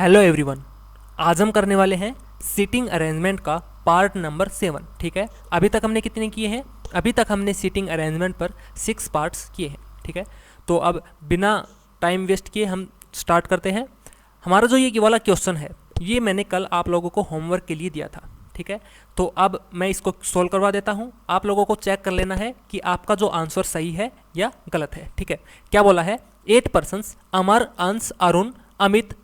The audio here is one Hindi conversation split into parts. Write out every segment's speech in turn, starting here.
Hello everyone. आज हम करने वाले हैं सीटिंग अरेंजमेंट का पार्ट नंबर 7। ठीक है, अभी तक हमने कितने किए हैं? अभी तक हमने सीटिंग अरेंजमेंट पर 6 पार्ट्स किए हैं। ठीक है, तो अब बिना टाइम वेस्ट किए हम स्टार्ट करते हैं। हमारा जो ये वाला क्वेश्चन है ये मैंने कल आप लोगों को होमवर्क के लिए दिया था। ठीक है, तो अब मैं इसको सोल्व करवा देता हूँ। आप लोगों को चेक कर लेना है कि आपका जो आंसर सही है या गलत है। ठीक है, क्या बोला है? 8 पर्सन्स अमर, अंश, Arun, Amit,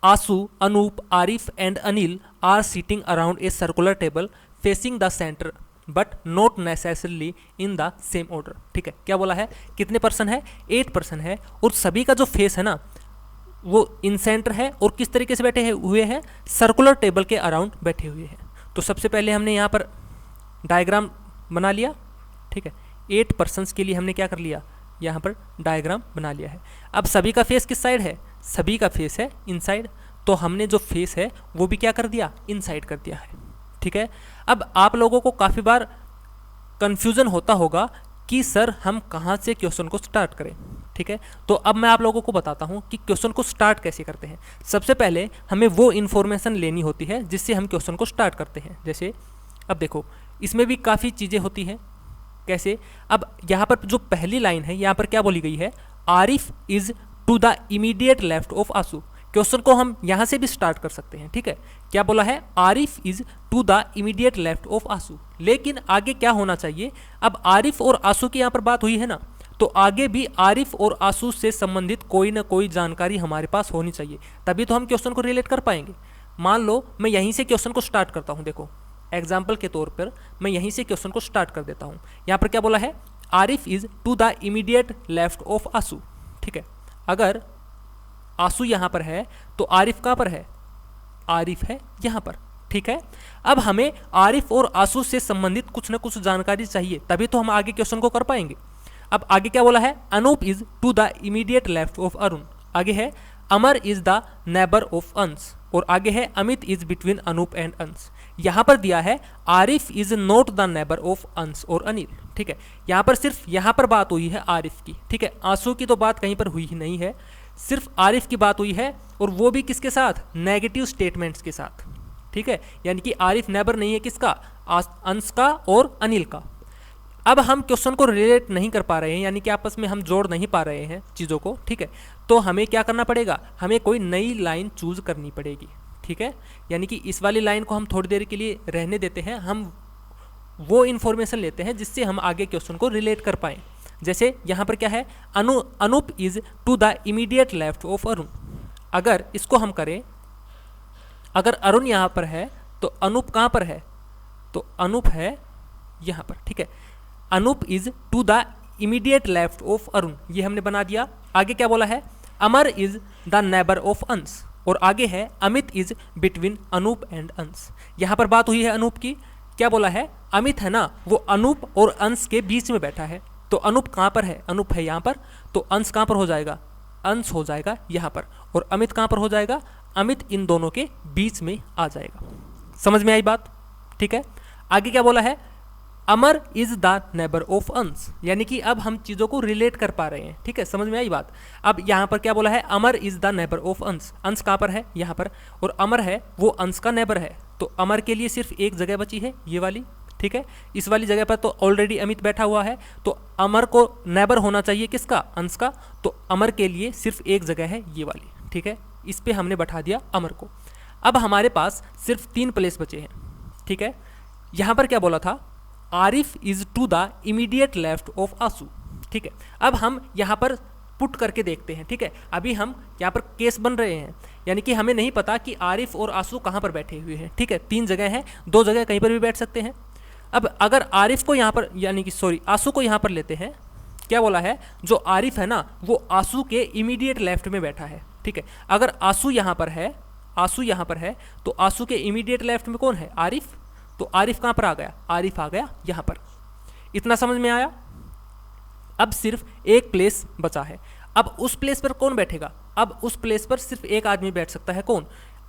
Aasu, Anoop, Arif and Anil are sitting around a circular table facing the centre but not necessarily in the same order. ठीक है, क्या बोला है? कितने पर्सन है? 8 पर्सन है और सभी का जो फेस है ना वो इन सेंटर है और किस तरीके से बैठे हुए हैं? सर्कुलर टेबल के अराउंड बैठे हुए हैं। तो सबसे पहले हमने यहाँ पर डायग्राम बना लिया। ठीक है, 8 पर्सन्स के लिए हमने क्या कर लिया? यहाँ पर डायग्राम बना लिया है। अब सभी का फेस किस साइड है? सभी का फेस है इनसाइड, तो हमने जो फेस है वो भी क्या कर दिया? इनसाइड कर दिया है। ठीक है, अब आप लोगों को काफ़ी बार कन्फ्यूज़न होता होगा कि सर हम कहाँ से क्वेश्चन को स्टार्ट करें। ठीक है, तो अब मैं आप लोगों को बताता हूँ कि क्वेश्चन को स्टार्ट कैसे करते हैं। सबसे पहले हमें वो इन्फॉर्मेशन लेनी होती है जिससे हम क्वेश्चन को स्टार्ट करते हैं। जैसे अब देखो, इसमें भी काफ़ी चीज़ें होती हैं। कैसे? अब यहाँ पर जो पहली लाइन है यहाँ पर क्या बोली गई है? Arif is to the immediate left of आंसू। क्वेश्चन को हम यहाँ से भी स्टार्ट कर सकते हैं। ठीक है, क्या बोला है? Arif is to the immediate left of आंसू। लेकिन आगे क्या होना चाहिए? अब आरिफ और आंसू की यहाँ पर बात हुई है ना, तो आगे भी आरिफ और आंसू से संबंधित कोई ना कोई जानकारी हमारे पास होनी चाहिए, तभी तो हम क्वेश्चन को रिलेट कर पाएंगे। मान लो मैं यहीं से क्वेश्चन को स्टार्ट करता हूँ। देखो, एग्जाम्पल के तौर पर मैं यहीं से क्वेश्चन को स्टार्ट कर देता हूँ। यहाँ पर क्या बोला है? Arif is to the immediate left of आंसू। ठीक है, अगर आंसू यहाँ पर है तो आरिफ कहाँ पर है? आरिफ है यहाँ पर। ठीक है, अब हमें आरिफ और आंसू से संबंधित कुछ ना कुछ जानकारी चाहिए, तभी तो हम आगे क्वेश्चन को कर पाएंगे। अब आगे क्या बोला है? Anoop is to the immediate left of Arun. आगे है Amar is the neighbour of Ansh, और आगे है Amit is between Anoop and Ansh. यहाँ पर दिया है Arif is not the neighbour of Ansh और अनिल। ठीक है, यहाँ पर सिर्फ यहाँ पर बात हुई है आरिफ की। ठीक है, आंसू की तो बात कहीं पर हुई ही नहीं है, सिर्फ आरिफ की बात हुई है, और वो भी किसके साथ? नेगेटिव स्टेटमेंट्स के साथ। ठीक है, यानी कि आरिफ नेबर नहीं है किसका? अंश का और अनिल का। अब हम क्वेश्चन को रिलेट नहीं कर पा रहे हैं, यानी कि आपस में हम जोड़ नहीं पा रहे हैं चीज़ों को। ठीक है, तो हमें क्या करना पड़ेगा? हमें कोई नई लाइन चूज करनी पड़ेगी। ठीक है, यानी कि इस वाली लाइन को हम थोड़ी देर के लिए रहने देते हैं, हम वो इन्फॉर्मेशन लेते हैं जिससे हम आगे क्वेश्चन को रिलेट कर पाएँ। जैसे यहाँ पर क्या है? Anoop is to the immediate left of Arun. अगर इसको हम करें, अगर अरुण यहाँ पर है तो अनूप कहाँ पर है? तो अनूप है यहाँ पर। ठीक है, Anoop is to the immediate left of Arun, ये हमने बना दिया। आगे क्या बोला है? Amar is the neighbour of Ansh, और आगे है Amit is between Anoop and Ansh. यहाँ पर बात हुई है अनूप की। क्या बोला है? अमित है ना, वो अनूप और अंश के बीच में बैठा है। तो अनूप कहाँ पर है? अनूप है यहाँ पर, तो अंश कहाँ पर हो जाएगा? अंश हो जाएगा यहाँ पर, और अमित कहाँ पर हो जाएगा? अमित इन दोनों के बीच में आ जाएगा। समझ में आई बात? ठीक है, आगे क्या बोला है? Amar is the neighbour of अंश, यानी कि अब हम चीज़ों को रिलेट कर पा रहे हैं। ठीक है, समझ में आई बात? अब यहाँ पर क्या बोला है? Amar is the neighbour of अंश। अंश कहाँ पर है? यहाँ पर, और अमर है वो अंश का नेबर है, तो अमर के लिए सिर्फ एक जगह बची है, ये वाली। ठीक है, इस वाली जगह पर तो ऑलरेडी अमित बैठा हुआ है, तो अमर को नेबर होना चाहिए किसका? अंश का, तो अमर के लिए सिर्फ एक जगह है, ये वाली। ठीक है, इस पर हमने बैठा दिया अमर को। अब हमारे पास सिर्फ 3 प्लेस बचे हैं। ठीक है, यहाँ पर क्या बोला था? Arif is to the immediate left of आंसू। ठीक है, अब हम यहाँ पर पुट करके देखते हैं। ठीक है, अभी हम यहाँ पर केस बन रहे हैं, यानी कि हमें नहीं पता कि आरिफ और आंसू कहाँ पर बैठे हुए हैं। ठीक है, 3 जगह हैं, 2 जगह कहीं पर भी बैठ सकते हैं। अब अगर आरिफ को यहाँ पर, यानी कि सॉरी आंसू को यहाँ पर लेते हैं, क्या बोला है? जो आरिफ है ना वो आंसू के इमीडिएट लेफ्ट में बैठा है। ठीक है, अगर आंसू यहाँ पर है, आंसू यहाँ पर है, तो आंसू के इमीडिएट लेफ्ट में कौन है? आरिफ। तो आरिफ कहाँ पर आ गया? आरिफ आ गया यहाँ पर। इतना समझ में आया? अब सिर्फ एक प्लेस बचा है। अब उस प्लेस पर कौन बैठेगा? अब उस प्लेस पर सिर्फ एक आदमी बैठ सकता है, कौन?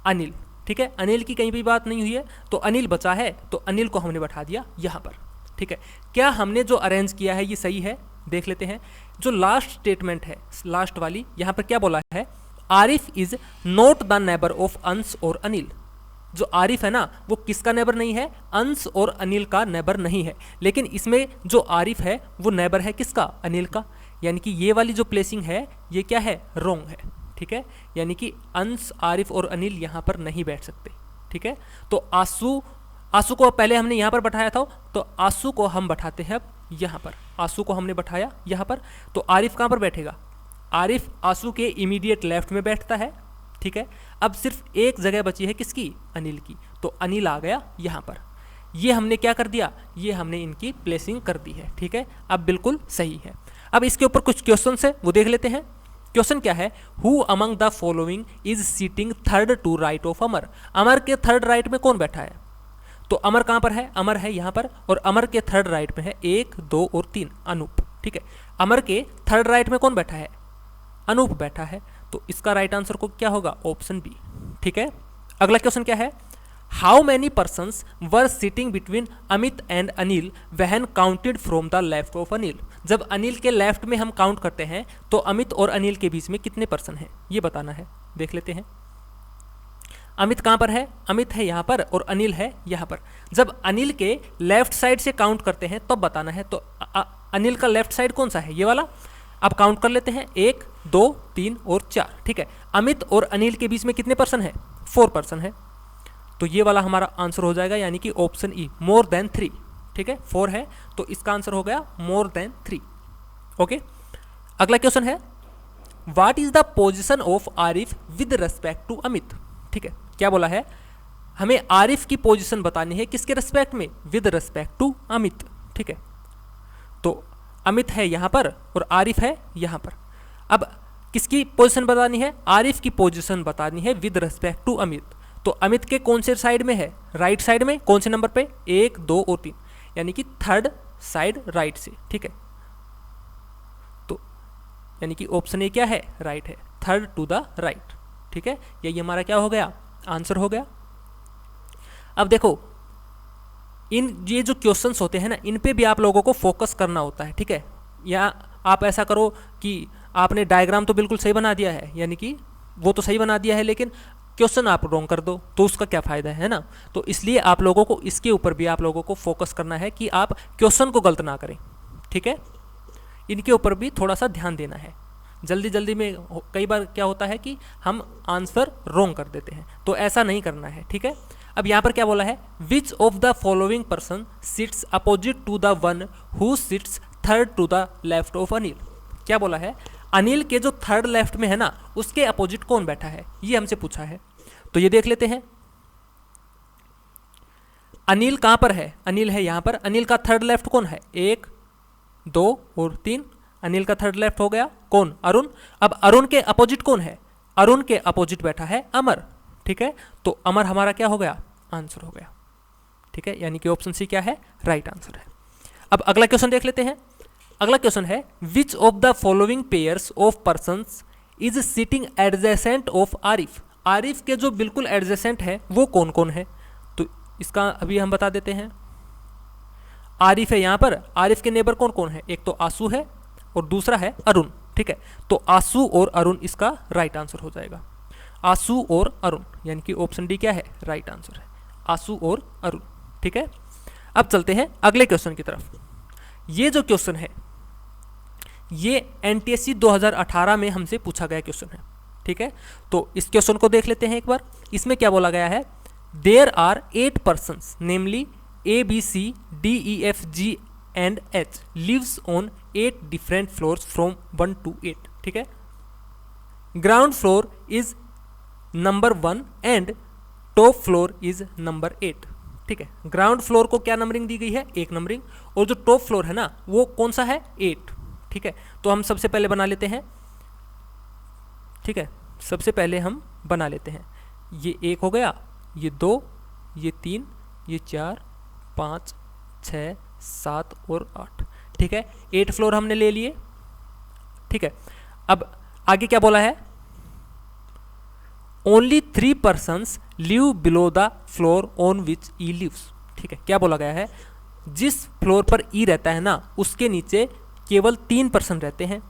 अनिल। ठीक है, अनिल की कहीं भी बात नहीं हुई है, तो अनिल बचा है, तो अनिल को हमने बैठा दिया यहाँ पर। ठीक है, क्या हमने जो अरेंज किया है ये सही है? देख लेते हैं। जो लास्ट स्टेटमेंट है, लास्ट वाली, यहाँ पर क्या बोला है? Arif is not the neighbour of Ansh और अनिल। जो आरिफ है ना वो किसका नेबर नहीं है, अंश और अनिल का नेबर नहीं है, लेकिन इसमें जो आरिफ है वो नेबर है किसका, अनिल का। यानी कि ये वाली जो प्लेसिंग है ये क्या है, रॉन्ग है, ठीक है। यानी कि अंश, आरिफ और अनिल यहाँ पर नहीं बैठ सकते, ठीक है। तो आंसू को पहले हमने यहाँ पर बैठाया था, तो आंसू को हम बैठाते हैं अब यहाँ पर। आंसू को हमने बैठाया यहाँ पर, तो आरिफ कहाँ पर बैठेगा, आरिफ आंसू के इमीडिएट लेफ्ट में बैठता है, ठीक है। अब सिर्फ एक जगह बची है किसकी, अनिल की, तो अनिल आ गया यहाँ पर। ये हमने क्या कर दिया, ये हमने इनकी प्लेसिंग कर दी है, ठीक है। अब बिल्कुल सही है। अब इसके ऊपर कुछ क्वेश्चन है वो देख लेते हैं। क्वेश्चन क्या है, who among the following is sitting third to right of Amar. Amar के थर्ड राइट में कौन बैठा है, तो अमर कहाँ पर है, अमर है यहाँ पर, और अमर के थर्ड राइट में है 1, 2 और 3 अनूप, ठीक है। अमर के थर्ड राइट में कौन बैठा है, अनूप बैठा है, तो इसका राइट आंसर को क्या होगा, ऑप्शन बी, ठीक है। अगला क्वेश्चन क्या है, how many persons were sitting between Amit and Anil when counted from the left of Anil. जब अनिल के लेफ्ट में हम काउंट करते हैं तो अमित और अनिल के बीच में कितने पर्सन हैं, ये बताना है। देख लेते हैं, अमित कहाँ पर है, अमित है यहाँ पर और अनिल है यहाँ पर। जब अनिल के लेफ्ट साइड से काउंट करते हैं तब तो बताना है, तो अनिल का लेफ्ट साइड कौन सा है, ये वाला। अब काउंट कर लेते हैं, 1, 2, 3 और 4, ठीक है। अमित और अनिल के बीच में कितने पर्सन है, 4 पर्सन है, तो ये वाला हमारा आंसर हो जाएगा, यानी कि ऑप्शन ई, मोर देन 3, ठीक है। 4 है तो इसका आंसर हो गया मोर देन 3, ओके। अगला क्वेश्चन है, what is the position of Arif with respect to Amit, ठीक है। क्या बोला है, हमें आरिफ की पोजीशन बतानी है किसके रेस्पेक्ट में, विद रेस्पेक्ट टू अमित, ठीक है। तो अमित है यहाँ पर और आरिफ है यहाँ पर। अब किसकी पोजीशन बतानी है, आरिफ की पोजीशन बतानी है विद रेस्पेक्ट टू अमित। तो अमित के कौन से साइड में है, राइट साइड में, कौन से नंबर पे, 1, 2 और 3, यानी कि थर्ड साइड राइट से, ठीक है। तो यानी कि ऑप्शन ए क्या है, राइट है, थर्ड टू द राइट, ठीक है। यही हमारा क्या हो गया, आंसर हो गया। अब देखो ये जो क्वेश्चंस होते हैं ना, इन पे भी आप लोगों को फोकस करना होता है, ठीक है। या आप ऐसा करो कि आपने डायग्राम तो बिल्कुल सही बना दिया है, यानी कि वो तो सही बना दिया है, लेकिन क्वेश्चन आप रॉन्ग कर दो तो उसका क्या फ़ायदा है ना। तो इसलिए आप लोगों को इसके ऊपर भी आप लोगों को फोकस करना है कि आप क्वेश्चन को गलत ना करें, ठीक है। इनके ऊपर भी थोड़ा सा ध्यान देना है। जल्दी जल्दी में कई बार क्या होता है कि हम आंसर रॉन्ग कर देते हैं, तो ऐसा नहीं करना है, ठीक है। अब यहाँ पर क्या बोला है, which of the following person sits opposite to the one who sits third to the left of Anil. क्या बोला है, अनिल के जो थर्ड लेफ्ट में है ना उसके अपोजिट कौन बैठा है, ये हमसे पूछा है। तो ये देख लेते हैं, अनिल कहाँ पर है, अनिल है यहाँ पर। अनिल का थर्ड लेफ्ट कौन है, 1, 2 और 3। अनिल का थर्ड लेफ्ट हो गया कौन, अरुण। अब अरुण के अपोजिट कौन है, अरुण के अपोजिट बैठा है अमर, ठीक है। तो अमर हमारा क्या हो गया, आंसर हो गया, ठीक है। यानी कि ऑप्शन सी क्या है, राइट आंसर है। अब अगला क्वेश्चन देख लेते हैं। अगला क्वेश्चन है, which of the following pairs of persons is sitting adjacent of Arif. Arif के जो बिल्कुल एडजेसेंट है वो कौन कौन है, तो इसका अभी हम बता देते हैं। आरिफ है यहाँ पर, आरिफ के नेबर कौन कौन है, एक तो आंसू है और दूसरा है अरुण, ठीक है। तो आंसू और अरुण इसका राइट आंसर हो जाएगा, आंसू और अरुण, यानी कि ऑप्शन डी क्या है, राइट आंसर है, आंसू और अरुण, ठीक है। अब चलते हैं अगले क्वेश्चन की तरफ। ये जो क्वेश्चन है ये एनटीएससी 2018 में हमसे पूछा गया क्वेश्चन है, ठीक है। तो इस क्वेश्चन को देख लेते हैं एक बार। इसमें क्या बोला गया है, there are 8 persons namely ABC, DEF, G and H lives on 8 different floors from 1 to 8, ठीक है। Ground floor is number 1 and top floor is number 8, ठीक है। ग्राउंड फ्लोर को क्या नंबरिंग दी गई है, 1 नंबरिंग, और जो टॉप फ्लोर है ना वो कौन सा है, 8, ठीक है। तो हम सबसे पहले बना लेते हैं, ठीक है। सबसे पहले हम बना लेते हैं, ये 1 हो गया, ये 2, ये 3, ये 4, 5, 6, 7 और 8, ठीक है। 8 फ्लोर हमने ले लिए, ठीक है। अब आगे क्या बोला है, only 3 persons live below the floor on which E lives, ठीक है। क्या बोला गया है, जिस फ्लोर पर ई रहता है ना उसके नीचे केवल 3 पर्सन रहते हैं।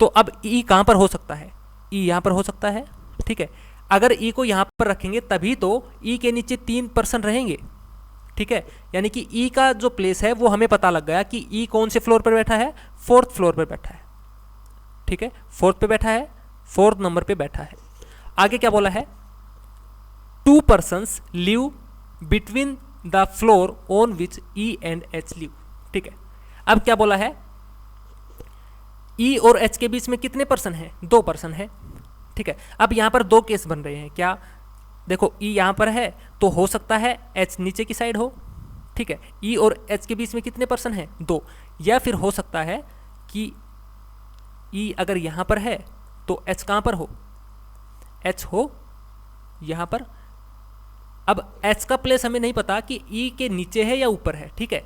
तो अब ई कहाँ पर हो सकता है, ई यहाँ पर हो सकता है, ठीक है। अगर ई को यहाँ पर रखेंगे तभी तो ई के नीचे 3% रहेंगे, ठीक है। यानी कि ई का जो प्लेस है वो हमें पता लग गया कि ई कौन से फ्लोर पर बैठा है, 4th फ्लोर पर बैठा है, ठीक है। 4th पे बैठा है, 4th नंबर पे बैठा है। आगे क्या बोला है, 2 persons live between the floor on which E and H live, ठीक है। अब क्या बोला है, ई और एच के बीच में कितने पर्सन है, 2 पर्सन है, ठीक है। अब यहां पर 2 केस बन रहे हैं, क्या, देखो ई यहां पर है तो हो सकता है एच नीचे की साइड हो, ठीक है। ई और एच के बीच में कितने पर्सन है, 2, या फिर हो सकता है कि ई अगर यहां पर है तो एच कहां पर हो, एच हो यहां पर। अब एच का प्लेस हमें नहीं पता कि ई के नीचे है या ऊपर है, ठीक है।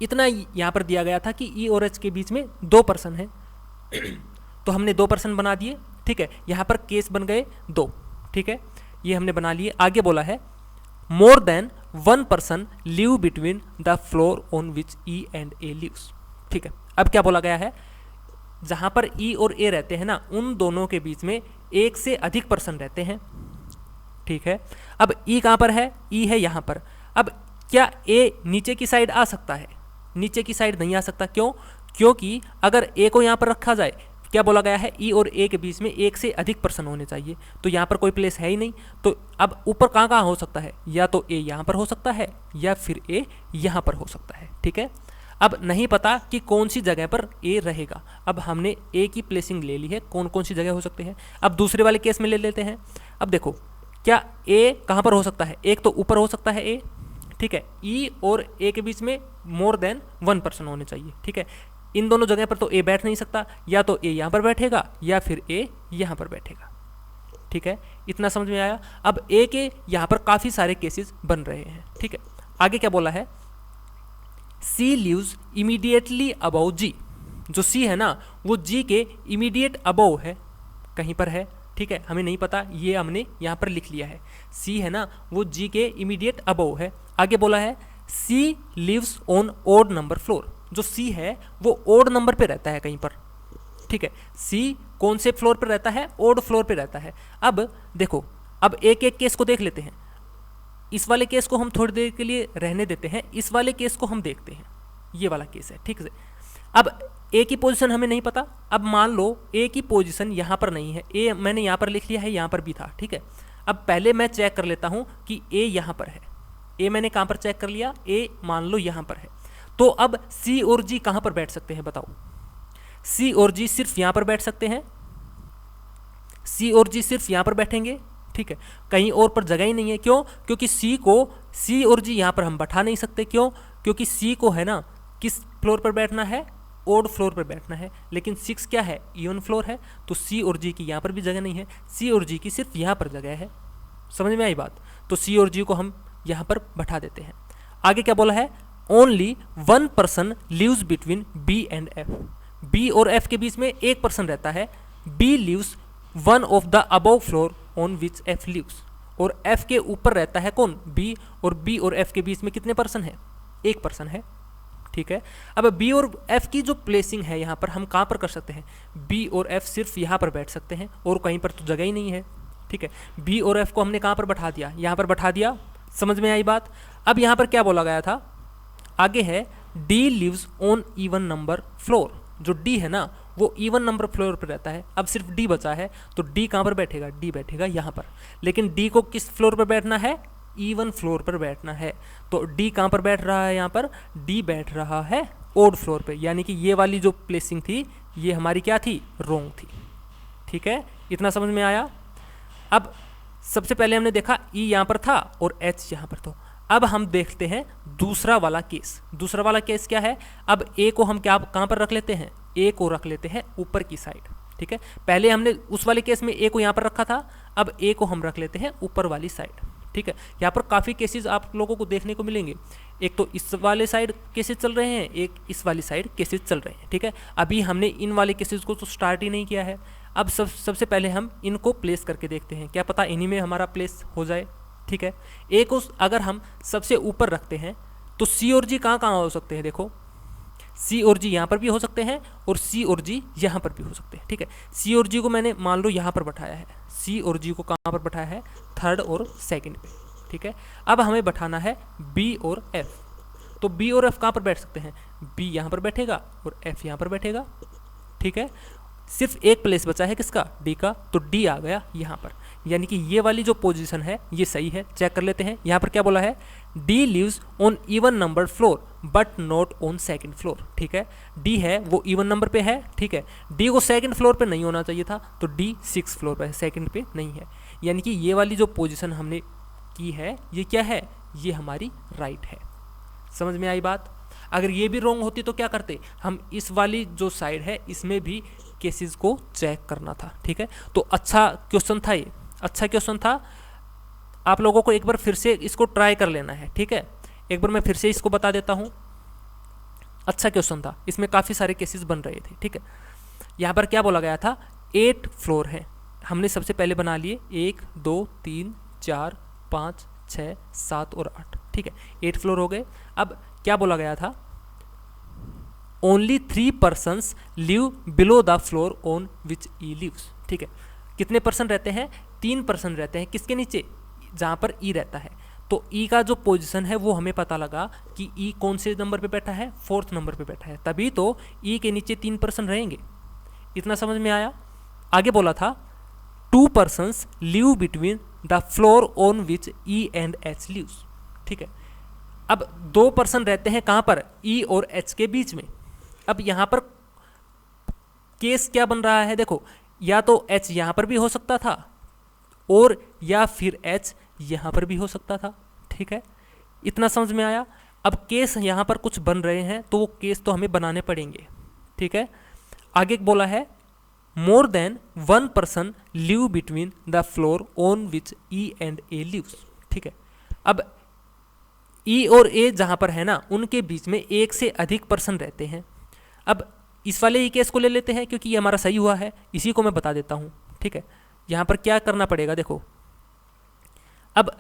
इतना यहां पर दिया गया था कि ई और एच के बीच में 2 पर्सन है तो हमने 2 पर्सन बना दिए, ठीक है। यहां पर केस बन गए 2, ठीक है, ये हमने बना लिए। आगे बोला है more than 1 person live between the floor on which E and A lives, ठीक है। अब क्या बोला गया है, जहां पर ई और ए रहते हैं ना, उन दोनों के बीच में 1 से अधिक पर्सन रहते हैं, ठीक है। अब ई कहां पर है, ई है यहां पर। अब क्या ए नीचे की साइड आ सकता है, नीचे की साइड नहीं आ सकता, क्यों, क्योंकि अगर ए को यहां पर रखा जाए, क्या बोला गया है, ई और ए के बीच में 1 से अधिक पर्सन होने चाहिए, तो यहां पर कोई प्लेस है ही नहीं। तो अब ऊपर कहां कहां हो सकता है, या तो ए यहां पर हो सकता है या फिर ए यहां पर हो सकता है, ठीक है। अब नहीं पता कि कौन सी जगह पर ए रहेगा। अब हमने ए की प्लेसिंग ले ली है, कौन कौन सी जगह हो सकते हैं। अब दूसरे वाले केस में ले लेते हैं। अब देखो क्या ए कहां पर हो सकता है, एक तो ऊपर हो सकता है ए, ठीक है। ई और ए के बीच में मोर देन 1 पर्सन होने चाहिए, ठीक है। इन दोनों जगह पर तो ए बैठ नहीं सकता, या तो ए यहां पर बैठेगा या फिर ए यहां पर बैठेगा, ठीक है। इतना समझ में आया। अब ए के यहां पर काफी सारे केसेस बन रहे हैं, ठीक है। आगे क्या बोला है, सी लिव्स इमीडिएटली अबव जी, जो सी है ना वो जी के इमीडिएट अबव है, कहीं पर है, ठीक है, हमें नहीं पता, ये हमने यहां पर लिख लिया है। सी है ना वो जी के इमीडिएट अबव है। आगे बोला है C lives on odd number floor, जो सी है वो ओड नंबर पे रहता है कहीं पर, ठीक है। सी कौन से फ्लोर पे रहता है, ओड फ्लोर पे रहता है। अब देखो, अब एक एक केस को देख लेते हैं। इस वाले केस को हम थोड़ी देर के लिए रहने देते हैं, इस वाले केस को हम देखते हैं। ये वाला केस है, ठीक है। अब ए की पोजीशन हमें नहीं पता। अब मान लो ए की पोजीशन यहां पर नहीं है, ए मैंने यहां पर लिख लिया है, यहां पर भी था, ठीक है। अब पहले मैं चेक कर लेता हूं कि ए यहां पर है। ए मैंने कहां पर चेक कर लिया, ए मान लो यहां पर है। तो अब सी और जी कहां पर बैठ सकते हैं, बताओ। सी और जी सिर्फ यहां पर बैठ सकते हैं, सी और जी सिर्फ यहां पर बैठेंगे, ठीक है। कहीं और पर जगह ही नहीं है, क्यों, क्योंकि सी और जी यहां पर हम बैठा नहीं सकते, क्यों, क्योंकि सी को है ना किस फ्लोर पर बैठना है, ओड फ्लोर पर बैठना है। लेकिन 6 क्या है, इवन फ्लोर है, तो सी और जी की यहां पर भी जगह नहीं है, सी और जी की सिर्फ यहां पर जगह है। समझ में आई बात। तो सी और जी को हम यहां पर बैठा देते हैं। आगे क्या बोला है, only 1 person lives between B and F, B और एफ के बीच में 1 पर्सन रहता है। B lives 1 of the above floor on which F lives, और एफ के ऊपर रहता है कौन, बी, और बी और एफ के बीच में कितने पर्सन है, 1 पर्सन है, ठीक है। अब बी और एफ की जो प्लेसिंग है यहां पर हम कहां पर कर सकते हैं, बी और एफ सिर्फ यहां पर बैठ सकते हैं, और कहीं पर तो जगह ही नहीं है, ठीक है। बी और एफ को हमने कहां पर बैठा दिया, यहां पर बैठा दिया। समझ में आई बात। अब यहां पर क्या बोला गया था, आगे है D lives on even number floor, जो डी है ना वो इवन नंबर फ्लोर पर रहता है। अब सिर्फ डी बचा है, तो डी कहां पर बैठेगा, डी बैठेगा यहां पर। लेकिन डी को किस फ्लोर पर बैठना है, इवन फ्लोर पर बैठना है। तो डी कहां पर बैठ रहा है, यहां पर डी बैठ रहा है ओड फ्लोर पे, यानी कि ये वाली जो प्लेसिंग थी ये हमारी क्या थी, रोंग थी, ठीक है। इतना समझ में आया। अब सबसे पहले हमने देखा ई यहां पर था और एच यहां पर था। अब हम देखते हैं दूसरा वाला केस। दूसरा वाला केस क्या है, अब ए को हम क्या कहां पर रख लेते हैं, ए को रख लेते हैं ऊपर की साइड, ठीक है। पहले हमने उस वाले केस में ए को यहां पर रखा था, अब ए को हम रख लेते हैं ऊपर वाली साइड, ठीक है। यहाँ पर काफ़ी केसेस आप लोगों को देखने को मिलेंगे। एक तो इस वाले साइड केसेस चल रहे हैं, एक इस वाली साइड केसेस चल रहे हैं, ठीक है। अभी हमने इन वाले केसेस को तो स्टार्ट ही नहीं किया है। अब सबसे पहले हम इनको प्लेस करके देखते हैं, क्या पता इन्हीं में हमारा प्लेस हो जाए, ठीक है। ए को अगर हम सबसे ऊपर रखते हैं तो सी और जी कहाँ कहाँ हो सकते हैं, देखो सी और जी यहाँ पर भी हो सकते हैं और सी और जी यहाँ पर भी हो सकते हैं, ठीक है। सी और जी को मैंने मान लो यहाँ पर बैठाया है, सी और जी को कहाँ पर बैठाया है, थर्ड और सेकंड पे, ठीक है। अब हमें बैठाना है बी और एफ, तो बी और एफ कहाँ पर बैठ सकते हैं, बी यहाँ पर बैठेगा और एफ यहाँ पर बैठेगा, ठीक है। सिर्फ एक प्लेस बचा है किसका, डी का, तो डी आ गया यहाँ पर, यानी कि ये वाली जो पोजीशन है ये सही है। चेक कर लेते हैं, यहाँ पर क्या बोला है, D lives on even number floor but not on second floor, ठीक है। डी है वो इवन नंबर पे है, ठीक है, डी को सेकंड फ्लोर पे नहीं होना चाहिए था, तो डी 6 फ्लोर पे है, सेकंड पे नहीं है, यानी कि ये वाली जो पोजीशन हमने की है ये क्या है, ये हमारी राइट है। समझ में आई बात। अगर ये भी रॉन्ग होती तो क्या करते, हम इस वाली जो साइड है इसमें भी केसेस को चेक करना था, ठीक है। तो अच्छा क्वेश्चन था ये, अच्छा क्वेश्चन था। आप लोगों को एक बार फिर से इसको ट्राई कर लेना है, ठीक है। एक बार मैं फिर से इसको बता देता हूँ, अच्छा क्वेश्चन था, इसमें काफ़ी सारे केसेस बन रहे थे, ठीक है। यहाँ पर क्या बोला गया था, 8 फ्लोर है, हमने सबसे पहले बना लिए 1 2 3 4 5 6 7 और 8, ठीक है, 8 फ्लोर हो गए। अब क्या बोला गया था, only 3 persons live below the floor on which E lives, ठीक है। कितने पर्सन रहते हैं, 3 पर्सन रहते हैं, किसके नीचे, जहाँ पर ई रहता है। तो ई का जो पोजीशन है वो हमें पता लगा कि ई कौन से नंबर पे बैठा है, 4th नंबर पे बैठा है, तभी तो ई के नीचे 3 पर्सन रहेंगे। इतना समझ में आया। आगे बोला था 2 persons live between the floor on which E and H lives, ठीक है। अब 2 पर्सन रहते हैं कहाँ पर, ई और एच के बीच में। अब यहाँ पर केस क्या बन रहा है, देखो, या तो एच यहाँ पर भी हो सकता था और या फिर एच यहाँ पर भी हो सकता था, ठीक है। इतना समझ में आया। अब केस यहाँ पर कुछ बन रहे हैं तो वो केस तो हमें बनाने पड़ेंगे, ठीक है। आगे बोला है more than 1 person live between the floor on which E and A lives, ठीक है। अब ई और ए जहाँ पर है ना, उनके बीच में एक से अधिक पर्सन रहते हैं। अब इस वाले ई केस को ले लेते हैं क्योंकि ये हमारा सही हुआ है, इसी को मैं बता देता हूँ, ठीक है। यहाँ पर क्या करना पड़ेगा, देखो, अब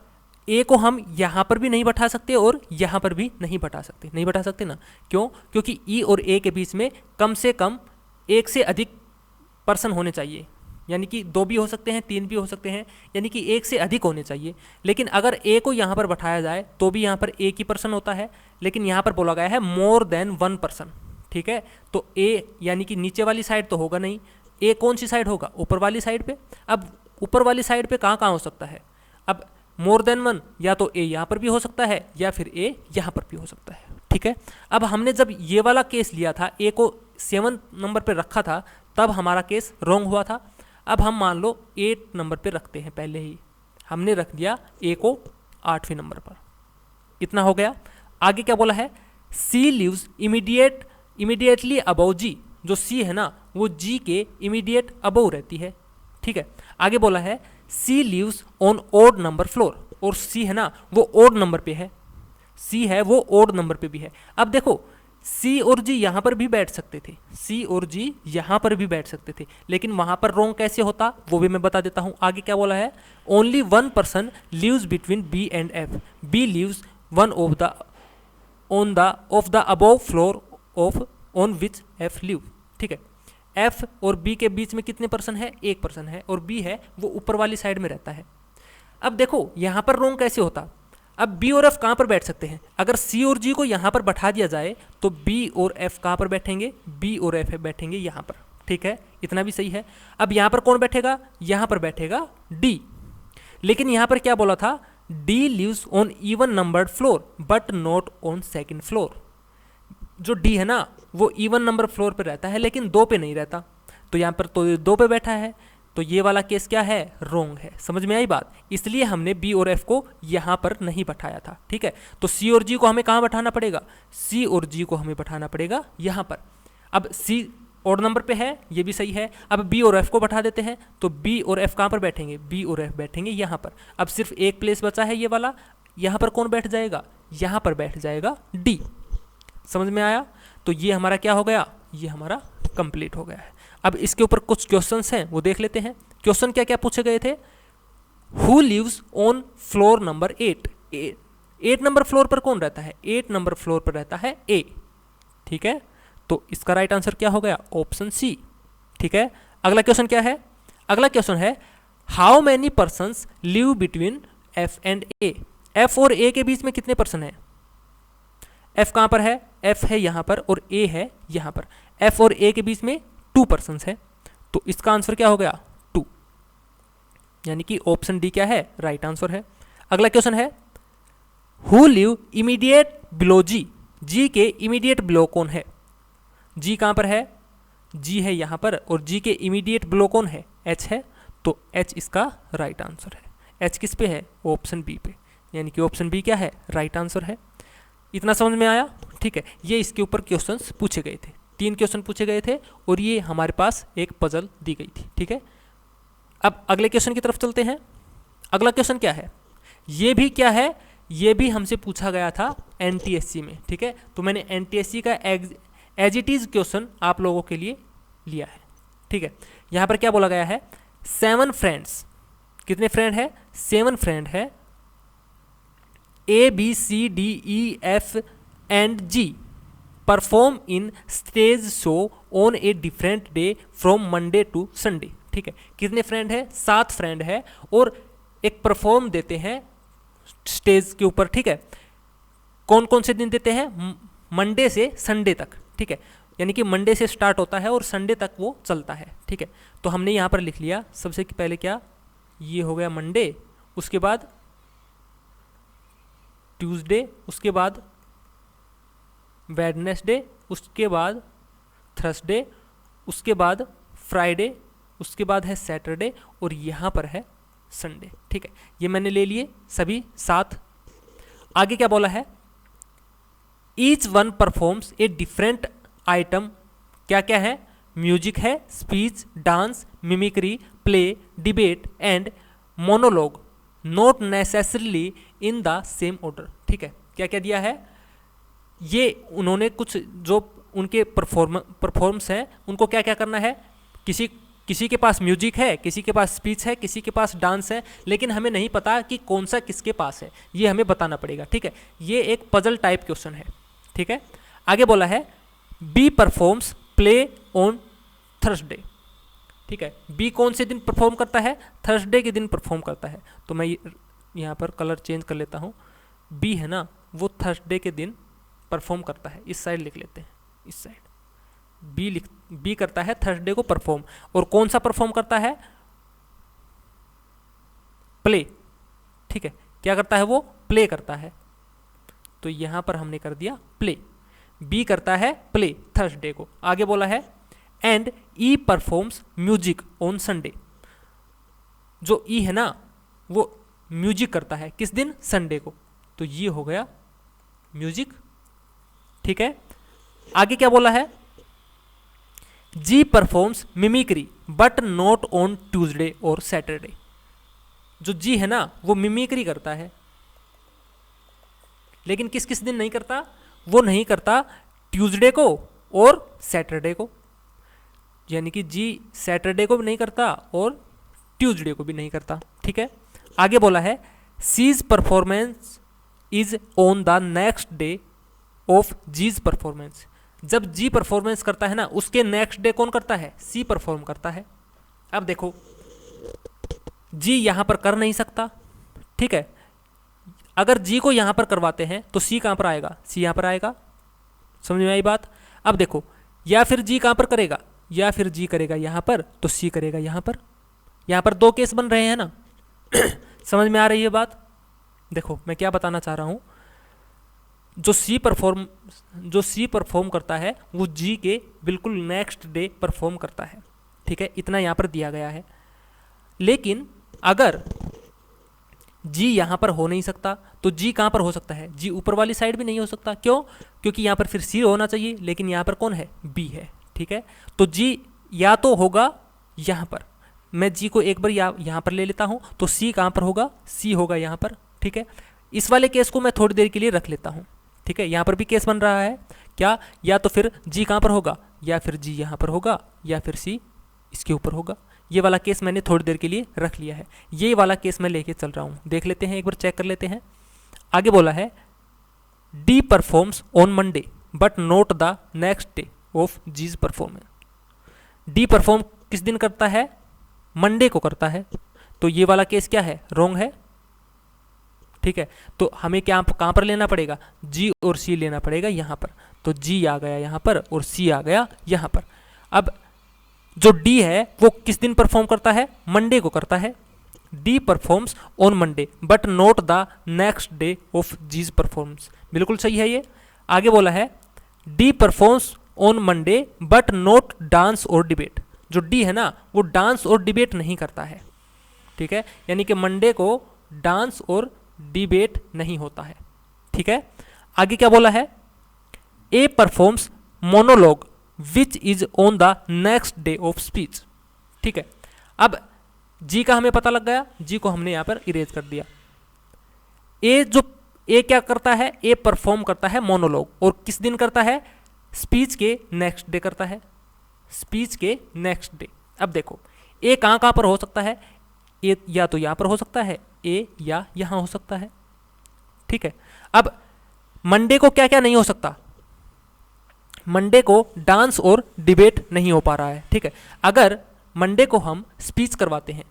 ए को हम यहाँ पर भी नहीं बैठा सकते और यहाँ पर भी नहीं बैठा सकते, नहीं बैठा सकते ना, क्यों, क्योंकि ई और ए के बीच में कम से कम एक से अधिक पर्सन होने चाहिए, यानी कि 2 भी हो सकते हैं, 3 भी हो सकते हैं, यानी कि एक से अधिक होने चाहिए। लेकिन अगर ए को यहाँ पर बैठाया जाए तो भी यहाँ पर एक ही पर्सन होता है, लेकिन यहाँ पर बोला गया है मोर देन 1 पर्सन, ठीक है। तो ए यानी कि नीचे वाली साइड तो होगा नहीं, ए कौन सी साइड होगा, ऊपर वाली साइड पे। अब ऊपर वाली साइड पे कहाँ कहाँ हो सकता है, अब मोर देन 1 या तो ए यहाँ पर भी हो सकता है या फिर ए यहाँ पर भी हो सकता है, ठीक है। अब हमने जब ये वाला केस लिया था, ए को 7 नंबर पे रखा था, तब हमारा केस रॉन्ग हुआ था। अब हम मान लो 8 नंबर पे रखते हैं, पहले ही हमने रख दिया ए को 8वें नंबर पर, इतना हो गया। आगे क्या बोला है, सी लिव्स इमीडिएटली अबव जी, जो सी है ना वो जी के इमीडिएट अबव रहती है, ठीक है। आगे बोला है C lives on odd number floor, और सी है ना वो ओड नंबर पे है, सी है वो ओड नंबर पे भी है। अब देखो सी और जी यहाँ पर भी बैठ सकते थे, सी और जी यहाँ पर भी बैठ सकते थे, लेकिन वहाँ पर रॉन्ग कैसे होता वो भी मैं बता देता हूँ। आगे क्या बोला है, only 1 person lives between B and F, B lives one of the above floor of on which F live, ठीक है। एफ और बी के बीच में कितने पर्सन है, 1 पर्सन है, और बी है वो ऊपर वाली साइड में रहता है। अब देखो यहाँ पर रॉन्ग कैसे होता, अब बी और एफ कहाँ पर बैठ सकते हैं, अगर सी और जी को यहाँ पर बैठा दिया जाए तो बी और एफ कहाँ पर बैठेंगे, बी और एफ बैठेंगे यहाँ पर, ठीक है, इतना भी सही है। अब यहाँ पर कौन बैठेगा, यहाँ पर बैठेगा डी, लेकिन यहाँ पर क्या बोला था, D lives on even numbered floor but not on second floor. जो डी है ना वो इवन नंबर फ्लोर पे रहता है लेकिन 2 पे नहीं रहता, तो यहाँ पर तो 2 पे बैठा है, तो ये वाला केस क्या है, रॉन्ग है। समझ में आई बात, इसलिए हमने बी और एफ को यहाँ पर नहीं बैठाया था, ठीक है। तो सी और जी को हमें कहाँ बैठाना पड़ेगा, सी और जी को हमें बैठाना पड़ेगा यहाँ पर। अब सी ऑड नंबर पे है, ये भी सही है। अब बी और एफ को बैठा देते हैं, तो बी और एफ कहाँ पर बैठेंगे, बी और एफ बैठेंगे यहाँ पर। अब सिर्फ एक प्लेस बचा है ये वाला, यहाँ पर कौन बैठ जाएगा, यहाँ पर बैठ जाएगा डी। समझ में आया, तो ये हमारा क्या हो गया, ये हमारा कंप्लीट हो गया है। अब इसके ऊपर कुछ क्वेश्चंस हैं वो देख लेते हैं। क्वेश्चन क्या क्या पूछे गए थे, who lives on floor number 8, 8 number floor पर कौन रहता है, 8 नंबर फ्लोर पर रहता है ए, ठीक है। तो इसका राइट आंसर क्या हो गया? Option C. ठीक है, अगला क्वेश्चन क्या है? अगला क्वेश्चन है how many persons live between F and A. F और ए के बीच में कितने पर्सन है? एफ कहाँ पर है? एफ है यहाँ पर और ए है यहाँ पर। एफ और ए के बीच में 2 पर्सन्स है, तो इसका आंसर क्या हो गया? 2, यानी कि ऑप्शन डी क्या है? राइट आंसर है। अगला क्वेश्चन है हु लिव इमीडिएट बिलो जी। जी के इमीडिएट बिलो कौन है? जी कहाँ पर है? जी है यहाँ पर, और जी के इमीडिएट बिलो कौन है? एच है, तो एच इसका राइट आंसर है। एच किस पे है? ऑप्शन बी पे, यानी कि ऑप्शन बी क्या है? राइट आंसर है। इतना समझ में आया? ठीक है, ये इसके ऊपर क्वेश्चंस पूछे गए थे, 3 क्वेश्चन पूछे गए थे और ये हमारे पास एक पजल दी गई थी। ठीक है, अब अगले क्वेश्चन की तरफ चलते हैं। अगला क्वेश्चन क्या है? ये भी क्या है? ये भी हमसे पूछा गया था एनटीएससी में। ठीक है, तो मैंने एनटीएससी का एज इट इज क्वेश्चन आप लोगों के लिए लिया है। ठीक है, यहाँ पर क्या बोला गया है? 7 फ्रेंड्स, कितने फ्रेंड है? 7 फ्रेंड है। A B C D E F and G perform in stage show on a different day from Monday to Sunday. ठीक है, कितने फ्रेंड है? 7 फ्रेंड है और एक परफॉर्म देते हैं स्टेज के ऊपर। ठीक है, कौन कौन से दिन देते हैं? मंडे से संडे तक। ठीक है, यानी कि मंडे से स्टार्ट होता है और संडे तक वो चलता है। ठीक है, तो हमने यहाँ पर लिख लिया सबसे पहले क्या, ये हो गया मंडे, उसके बाद ट्यूसडे, उसके बाद वेडनेसडे, उसके बाद थर्सडे, उसके बाद फ्राइडे, उसके बाद है सैटरडे और यहाँ पर है संडे। ठीक है, ये मैंने ले लिए सभी 7। आगे क्या बोला है? Each one performs a different item. क्या क्या है? म्यूजिक है, speech, dance, mimicry, play, debate and monologue, not necessarily in the same order. ठीक है, क्या क्या दिया है? ये उन्होंने कुछ जो उनके परफॉर्म्स हैं उनको क्या क्या करना है? किसी के पास म्यूजिक है, किसी के पास स्पीच है, किसी के पास डांस है, लेकिन हमें नहीं पता कि कौन सा किसके पास है, ये हमें बताना पड़ेगा। ठीक है, ये एक पजल टाइप क्वेश्चन है। ठीक है, आगे बोला है B performs play on Thursday. ठीक है, बी कौन से दिन परफॉर्म करता है? थर्सडे के दिन परफॉर्म करता है। तो मैं यहाँ पर कलर चेंज कर लेता हूँ। बी है ना, वो थर्सडे के दिन परफॉर्म करता है। इस साइड लिख लेते हैं, इस साइड बी करता है थर्सडे को परफॉर्म। और कौन सा परफॉर्म करता है? प्ले। ठीक है, क्या करता है? वो प्ले करता है। तो यहां पर हमने कर दिया प्ले। बी करता है प्ले थर्सडे को। आगे बोला है and E performs music on Sunday. जो ई है ना, वो म्यूजिक करता है किस दिन? संडे को। तो ये हो गया म्यूजिक। ठीक है, आगे क्या बोला है? G performs mimicry but not on Tuesday और सैटरडे। जो जी है ना, वो मिमिक्री करता है, लेकिन किस किस दिन नहीं करता? वो नहीं करता ट्यूसडे को और सैटरडे को, यानी कि जी सैटरडे को भी नहीं करता और ट्यूसडे को भी नहीं करता। ठीक है, आगे बोला है C's performance is on the next day of G's performance. जब जी परफॉर्मेंस करता है ना, उसके नेक्स्ट डे कौन करता है? सी परफॉर्म करता है। अब देखो, जी यहां पर कर नहीं सकता। ठीक है, अगर जी को यहां पर करवाते हैं तो सी कहां पर आएगा? सी यहां पर आएगा। समझ में आई बात? अब देखो, या फिर जी कहां पर करेगा? या फिर जी करेगा यहां पर, तो सी करेगा यहां पर। यहां पर 2 केस बन रहे हैं ना। समझ में आ रही है बात? देखो मैं क्या बताना चाह रहा हूं, जो सी परफॉर्म करता है वो जी के बिल्कुल नेक्स्ट डे परफॉर्म करता है। ठीक है, इतना यहाँ पर दिया गया है। लेकिन अगर जी यहाँ पर हो नहीं सकता तो जी कहाँ पर हो सकता है? जी ऊपर वाली साइड भी नहीं हो सकता। क्यों? क्योंकि यहाँ पर फिर सी होना चाहिए, लेकिन यहाँ पर कौन है? बी है। ठीक है, तो जी या तो होगा यहाँ पर, मैं जी को एक बार यहाँ पर ले लेता हूँ, तो सी कहाँ पर होगा? सी होगा यहाँ पर। ठीक है, इस वाले केस को मैं थोड़ी देर के लिए रख लेता हूँ। ठीक है, यहाँ पर भी केस बन रहा है क्या? या तो फिर जी कहाँ पर होगा, या फिर जी यहाँ पर होगा, या फिर सी इसके ऊपर होगा। ये वाला केस मैंने थोड़ी देर के लिए रख लिया है। ये वाला केस मैं लेके चल रहा हूँ, देख लेते हैं, एक बार चेक कर लेते हैं। आगे बोला है D performs on Monday but not the next day of G's performance. D perform किस दिन करता है? मंडे को करता है, तो ये वाला केस क्या है? रॉन्ग है, ठीक है। तो हमें क्या कहाँ पर लेना पड़ेगा? जी और सी लेना पड़ेगा यहाँ पर। तो जी आ गया यहाँ पर और सी आ गया यहाँ पर। अब जो डी है वो किस दिन परफॉर्म करता है? मंडे को करता है। D performs on Monday but not the next day of G's performance. बिल्कुल सही है ये। आगे बोला है D performs on Monday but not dance और डिबेट। जो डी है ना वो डांस और डिबेट नहीं करता है, ठीक है, यानी कि मंडे को डांस और डिबेट नहीं होता है, ठीक है। आगे क्या बोला है? A performs monologue which is on the next day of speech, ठीक है। अब जी का हमें पता लग गया, जी को हमने यहां पर इरेज कर दिया। ए क्या करता है? ए परफॉर्म करता है मोनोलॉग, और किस दिन करता है? स्पीच के नेक्स्ट डे करता है, स्पीच के नेक्स्ट डे। अब देखो ए कहां पर हो सकता है? ए या तो यहां पर हो सकता है, ए या यहां हो सकता है, ठीक है। अब मंडे को क्या क्या नहीं हो सकता? मंडे को डांस और डिबेट नहीं हो पा रहा है, ठीक है। अगर मंडे को हम स्पीच करवाते हैं,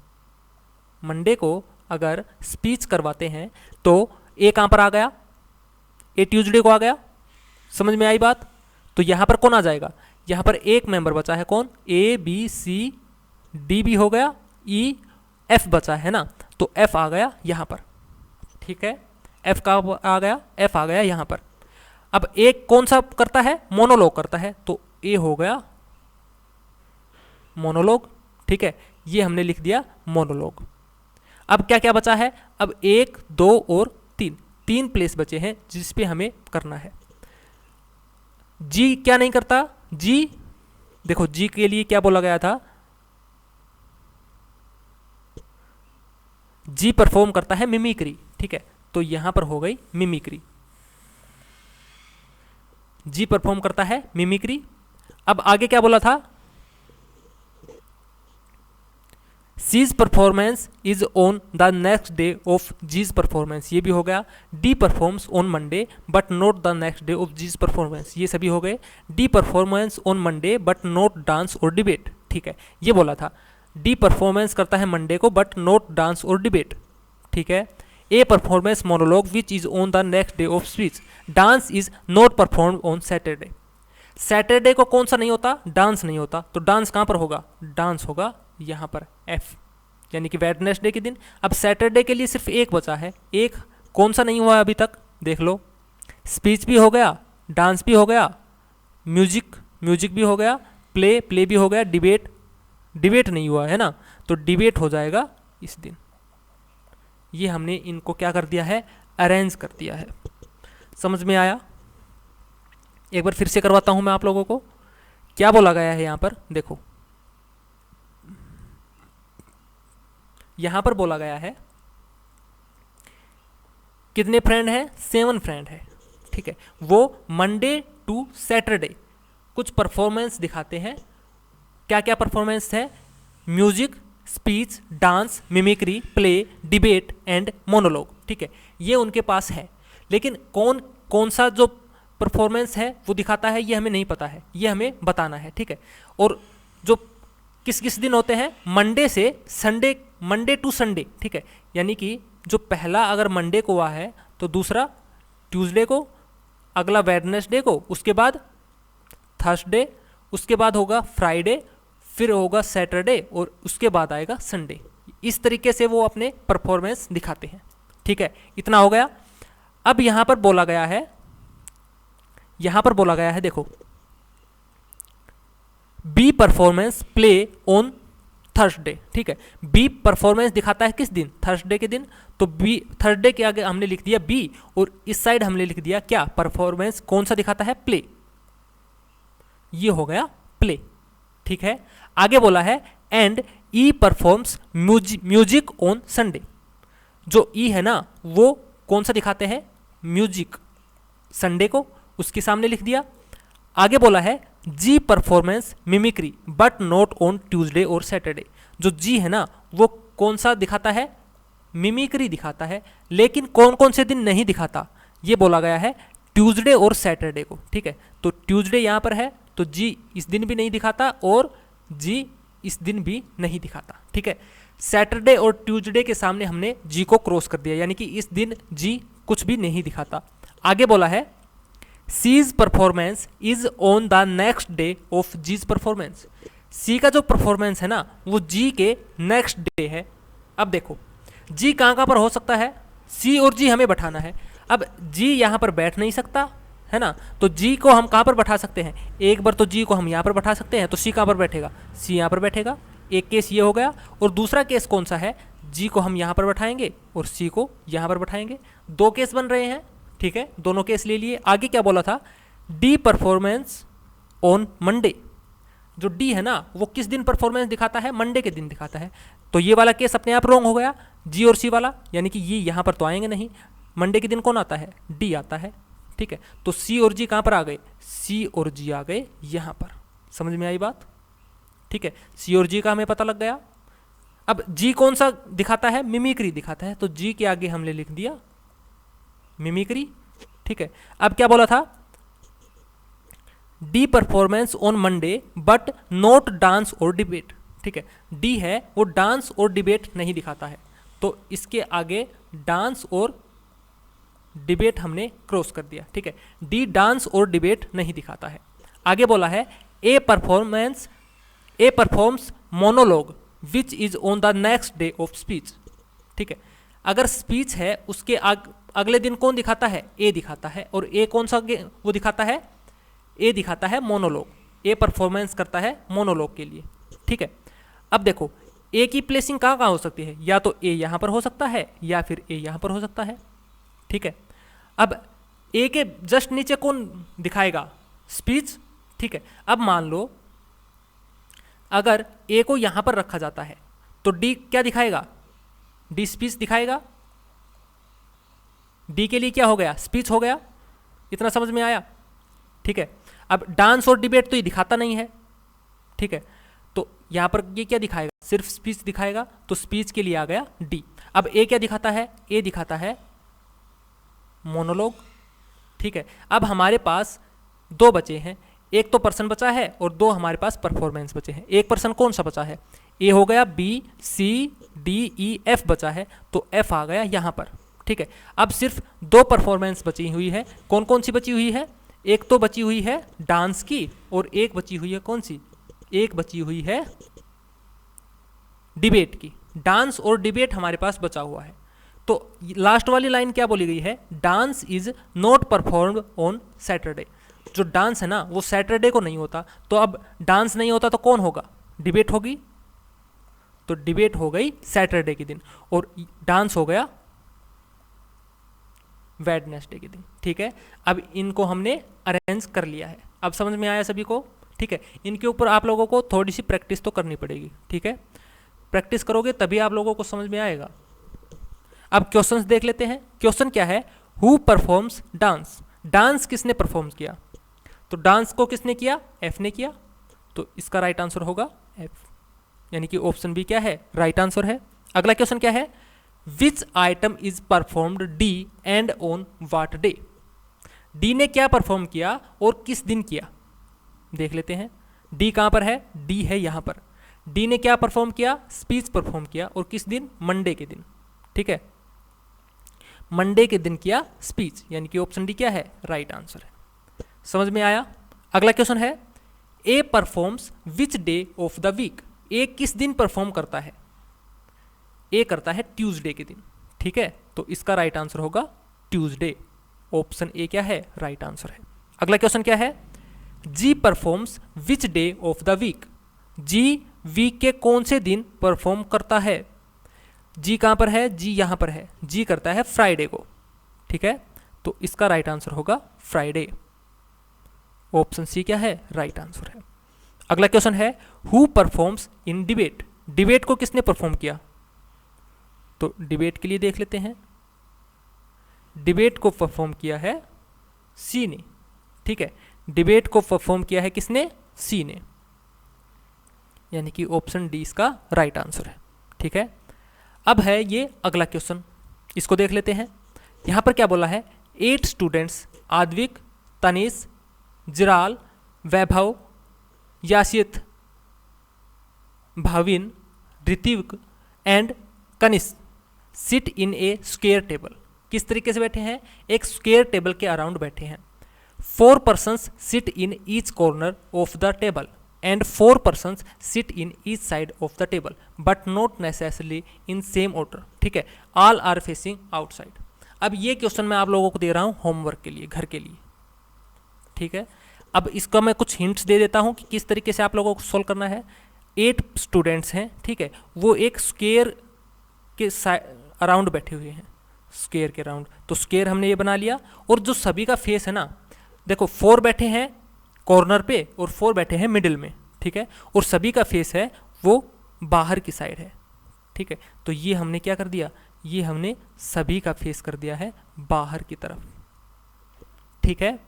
मंडे को अगर स्पीच करवाते हैं तो ए कहां पर आ गया? ए ट्यूसडे को आ गया। समझ में आई बात? तो यहां पर कौन आ जाएगा? यहां पर एक मेंबर बचा है, कौन? ए बी सी डी भी हो गया, ई एफ बचा है ना, तो एफ आ गया यहां पर, ठीक है। एफ का आ गया? एफ आ गया यहां पर। अब एक कौन सा करता है? मोनोलॉग करता है, तो ए हो गया मोनोलॉग, ठीक है। ये हमने लिख दिया मोनोलॉग। अब क्या क्या बचा है? अब 1 2 और 3 प्लेस बचे हैं जिस पे हमें करना है। जी क्या नहीं करता? जी देखो, जी के लिए क्या बोला गया था? जी परफॉर्म करता है मिमिक्री, ठीक है, तो यहां पर हो गई मिमिक्री। जी परफॉर्म करता है मिमिक्री। अब आगे क्या बोला था? C's performance is on the next day of G's performance, ये भी हो गया। D performs on Monday but not the next day of G's performance, ये सभी हो गए। D performance on Monday but not dance और डिबेट, ठीक है, ये बोला था। डी परफॉर्मेंस करता है मंडे को बट नॉट डांस और डिबेट, ठीक है। ए performance monologue which is on the next day of speech. Dance is not perform on Saturday. Saturday को कौन सा नहीं होता? डांस नहीं होता, तो डांस कहां पर होगा? डांस होगा यहां पर एफ, यानी कि वेडनेसडे के दिन। अब सैटरडे के लिए सिर्फ एक बचा है, एक कौन सा नहीं हुआ अभी तक? देख लो, स्पीच भी हो गया, डांस भी हो गया, म्यूजिक भी हो गया, प्ले भी हो गया, डिबेट नहीं हुआ है ना, तो डिबेट हो जाएगा इस दिन। ये हमने इनको क्या कर दिया है? अरेंज कर दिया है। समझ में आया? एक बार फिर से करवाता हूं मैं आप लोगों को। क्या बोला गया है यहां पर? देखो, यहां पर बोला गया है कितने फ्रेंड हैं? 7 फ्रेंड है, ठीक है। वो मंडे टू सैटरडे कुछ परफॉर्मेंस दिखाते हैं। क्या क्या परफॉर्मेंस है? Music, speech, dance, mimicry, play, debate and monologue, ठीक है, ये उनके पास है। लेकिन कौन सा जो परफॉर्मेंस है वो दिखाता है ये हमें नहीं पता है, ये हमें बताना है, ठीक है। और जो किस किस दिन होते हैं? मंडे से संडे, मंडे टू संडे, ठीक है, यानी कि जो पहला अगर मंडे को हुआ है तो दूसरा ट्यूसडे को, अगला वेडनेसडे को, उसके बाद थर्सडे, उसके बाद होगा फ्राइडे, फिर होगा सैटरडे और उसके बाद आएगा संडे। इस तरीके से वो अपने परफॉर्मेंस दिखाते हैं, ठीक है। इतना हो गया। अब यहां पर बोला गया है, देखो, B performance play on Thursday, ठीक है। बी परफॉर्मेंस दिखाता है किस दिन? थर्सडे के दिन। तो बी, थर्सडे के आगे हमने लिख दिया बी और इस साइड हमने लिख दिया क्या? परफॉर्मेंस कौन सा दिखाता है? प्ले। ये हो गया प्ले, ठीक है। आगे बोला है and E performs music on Sunday. जो ई है ना वो कौन सा दिखाते हैं? म्यूजिक, संडे को, उसके सामने लिख दिया। आगे बोला है G performance mimicry but not on Tuesday और सैटरडे। जो जी है ना वो कौन सा दिखाता है? मिमिक्री दिखाता है, लेकिन कौन कौन से दिन नहीं दिखाता? ये बोला गया है ट्यूसडे और सैटरडे को, ठीक है। तो ट्यूसडे यहाँ पर है तो जी इस दिन भी नहीं दिखाता और जी इस दिन भी नहीं दिखाता, ठीक है। सैटरडे और ट्यूसडे के सामने हमने जी को क्रॉस कर दिया, यानी कि इस दिन जी कुछ भी नहीं दिखाता। आगे बोला है C's performance is on the next day of G's performance. C का जो परफॉर्मेंस है ना वो जी के नेक्स्ट डे है। अब देखो जी कहाँ पर हो सकता है, सी और जी हमें बैठाना है। अब जी यहाँ पर बैठ नहीं सकता है ना, तो जी को हम कहाँ पर बैठा सकते हैं, एक बार तो जी को हम यहाँ पर बैठा सकते हैं, तो सी कहाँ पर बैठेगा, सी यहाँ पर बैठेगा। एक केस ये हो गया। और दूसरा केस कौन सा है, जी को हम यहाँ पर बैठाएंगे और सी को यहाँ पर बैठाएंगे। दो केस बन रहे हैं, ठीक है, दोनों केस ले लिए। आगे क्या बोला था, डी परफॉर्मेंस ऑन मंडे। जो डी है ना वो किस दिन परफॉर्मेंस दिखाता है, मंडे के दिन दिखाता है। तो ये वाला केस अपने आप रॉन्ग हो गया, जी और सी वाला, यानी कि ये यहाँ पर तो आएंगे नहीं। मंडे के दिन कौन आता है, डी आता है, ठीक है। तो सी और जी कहाँ पर आ गए, सी और जी आ गए यहाँ पर। समझ में आई बात, ठीक है। सी और जी का हमें पता लग गया। अब जी कौन सा दिखाता है, मिमिक्री दिखाता है, तो जी के आगे हमने लिख दिया मिमिक्री, ठीक है। अब क्या बोला था, D performance on Monday but not dance और डिबेट, ठीक है। डी है वो डांस और डिबेट नहीं दिखाता है, तो इसके आगे डांस और डिबेट हमने क्रॉस कर दिया, ठीक है। डी डांस और डिबेट नहीं दिखाता है। आगे बोला है A performs monologue which is on the next day of speech, ठीक है। अगर स्पीच है उसके अगले दिन कौन दिखाता है, ए दिखाता है। और ए कौन सा वो दिखाता है, ए दिखाता है मोनोलॉग। ए परफॉर्मेंस करता है मोनोलॉग के लिए, ठीक है। अब देखो ए की प्लेसिंग कहाँ कहाँ हो सकती है, या तो ए यहाँ पर हो सकता है या फिर ए यहाँ पर हो सकता है, ठीक है। अब ए के जस्ट नीचे कौन दिखाएगा, स्पीच, ठीक है। अब मान लो अगर ए को यहाँ पर रखा जाता है तो डी क्या दिखाएगा, डी स्पीच दिखाएगा। डी के लिए क्या हो गया, स्पीच हो गया। इतना समझ में आया, ठीक है। अब डांस और डिबेट तो ये दिखाता नहीं है, ठीक है। तो यहाँ पर ये क्या दिखाएगा, सिर्फ स्पीच दिखाएगा, तो स्पीच के लिए आ गया डी। अब ए क्या दिखाता है, ए दिखाता है मोनोलॉग, ठीक है। अब हमारे पास दो बचे हैं, एक तो पर्सन बचा है और दो हमारे पास परफॉर्मेंस बचे हैं। एक पर्सन कौन सा बचा है, ए हो गया, B C D E F बचा है, तो एफ आ गया यहाँ पर, ठीक है। अब सिर्फ दो परफॉर्मेंस बची हुई है, कौन कौन सी बची हुई है, एक तो बची हुई है डांस की और एक बची हुई है कौन सी, एक बची हुई है डिबेट की। डांस और डिबेट हमारे पास बचा हुआ है। तो लास्ट वाली लाइन क्या बोली गई है, dance is not performed on Saturday. जो डांस है ना वो सैटरडे को नहीं होता, तो अब डांस नहीं होता तो कौन होगा, डिबेट होगी, तो डिबेट हो गई सैटरडे के दिन और डांस हो गया वेडनेसडे के दिन, ठीक है। अब इनको हमने अरेंज कर लिया है। अब समझ में आया सभी को, ठीक है। इनके ऊपर आप लोगों को थोड़ी सी प्रैक्टिस तो करनी पड़ेगी, ठीक है। प्रैक्टिस करोगे तभी आप लोगों को समझ में आएगा। अब क्वेश्चंस देख लेते हैं। क्वेश्चन क्या है, हु परफॉर्म्स डांस, डांस किसने परफॉर्म किया, तो डांस को किसने किया, एफ ने किया, तो इसका राइट आंसर होगा एफ, यानी कि ऑप्शन बी क्या है, राइट आंसर है। अगला क्वेश्चन क्या है, विच item is performed D and on what day. D ने क्या परफॉर्म किया और किस दिन किया, देख लेते हैं। डी कहाँ पर है, डी है यहाँ पर। डी ने क्या परफॉर्म किया, स्पीच परफॉर्म किया, और किस दिन, मंडे के दिन, ठीक है। मंडे के दिन किया स्पीच, यानी कि ऑप्शन डी क्या है, राइट आंसर है। समझ में आया। अगला क्वेश्चन है, A performs which day of the week. A किस दिन परफॉर्म करता है, ए करता है ट्यूसडे के दिन, ठीक है। तो इसका राइट आंसर होगा ट्यूसडे, ऑप्शन ए क्या है, राइट आंसर है। अगला क्वेश्चन क्या है, G performs which day of the week. G week के कौन से दिन परफॉर्म करता है, जी कहाँ पर है, जी यहाँ पर है, जी करता है फ्राइडे को, ठीक है। तो इसका राइट आंसर होगा फ्राइडे, ऑप्शन सी क्या है, राइट आंसर है। अगला क्वेश्चन है, who performs in debate. Debate को किसने परफॉर्म किया, तो डिबेट के लिए देख लेते हैं। डिबेट को परफॉर्म किया है सी ने, ठीक है। डिबेट को परफॉर्म किया है किसने, सी ने, यानी कि ऑप्शन डी इसका राइट आंसर है, ठीक है। अब है ये अगला क्वेश्चन, इसको देख लेते हैं। यहाँ पर क्या बोला है, 8 students Aadvik, Tanish, Jiral, Vaibhav Yasit, Bhavin, Hrithik and Kanishka sit in a square table. किस तरीके से बैठे हैं? एक स्क्वायर टेबल के अराउंड बैठे हैं। 4 persons sit in each corner of the table and 4 persons sit in each side of the table but not necessarily in same order। ठीक है, all are facing outside। अब ये क्वेश्चन मैं आप लोगों को दे रहा हूँ होमवर्क के लिए, घर के लिए। ठीक है, अब इसका मैं कुछ हिंट्स दे देता हूँ कि किस तरीके से आप लोगों को सोल्व करना है। 8 स्टूडेंट्स हैं, ठीक है, वो एक स्क्वायर के अराउंड बैठे हुए हैं, स्क्वायर के अराउंड। तो स्क्वायर हमने ये बना लिया, और जो सभी का फेस है ना, देखो 4 बैठे हैं कॉर्नर पे और 4 बैठे हैं मिडिल में। ठीक है, और सभी का फेस है वो बाहर की साइड है। ठीक है, तो ये हमने क्या कर दिया, ये हमने सभी का फेस कर दिया है बाहर की तरफ। ठीक है,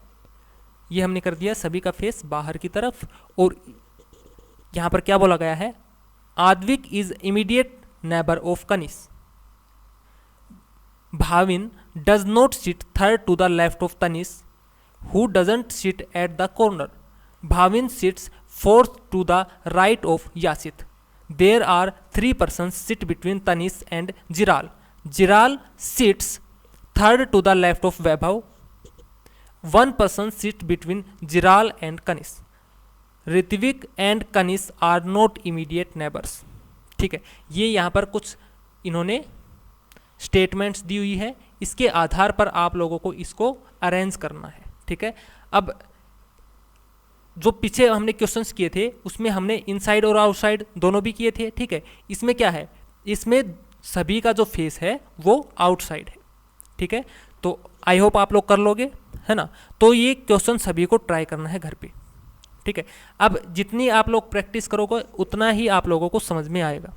ये हमने कर दिया सभी का फेस बाहर की तरफ। और यहां पर क्या बोला गया है, Advik is immediate neighbour of Kanishk, Bhavin does not sit third to the left of Tanishk, who doesn't sit at the corner, Bhavin sits fourth to the right of Yasit, there are 3 persons sit between Tanish and Jiral, Jiral sits third to the left of Vaibhav, 1 person sits between Jiral and Kanish, Ritvik and Kanish are not immediate neighbors। ठीक है, ये यहाँ पर कुछ इन्होंने स्टेटमेंट्स दी हुई है, इसके आधार पर आप लोगों को इसको अरेंज करना है। ठीक है, अब जो पीछे हमने क्वेश्चंस किए थे उसमें हमने इनसाइड और आउटसाइड दोनों भी किए थे। ठीक है, इसमें क्या है, इसमें सभी का जो फेस है वो आउटसाइड है। ठीक है, तो आई होप आप लोग कर लोगे, है ना। तो ये क्वेश्चन सभी को ट्राई करना है घर पे। ठीक है, अब जितनी आप लोग प्रैक्टिस करोगे उतना ही आप लोगों को समझ में आएगा।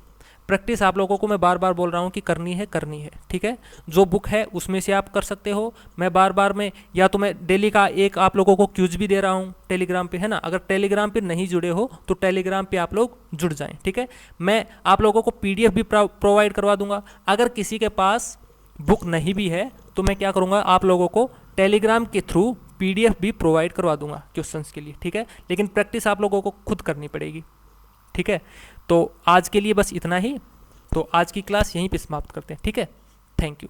प्रैक्टिस आप लोगों को मैं बार बार बोल रहा हूँ कि करनी है। ठीक है, जो बुक है उसमें से आप कर सकते हो। मैं बार बार में या तो मैं डेली का एक आप लोगों को क्यूज भी दे रहा हूँ टेलीग्राम पे, है ना। अगर टेलीग्राम पे नहीं जुड़े हो तो टेलीग्राम पे आप लोग जुड़ जाएं। ठीक है, मैं आप लोगों को PDF भी प्रोवाइड करवा दूंगा। अगर किसी के पास बुक नहीं भी है तो मैं क्या करूँगा, आप लोगों को टेलीग्राम के थ्रू PDF भी प्रोवाइड करवा दूंगा क्वेश्चंस के लिए। ठीक है, लेकिन प्रैक्टिस आप लोगों को खुद करनी पड़ेगी। ठीक है, तो आज के लिए बस इतना ही। तो आज की क्लास यहीं पे समाप्त करते हैं। ठीक है, थैंक यू।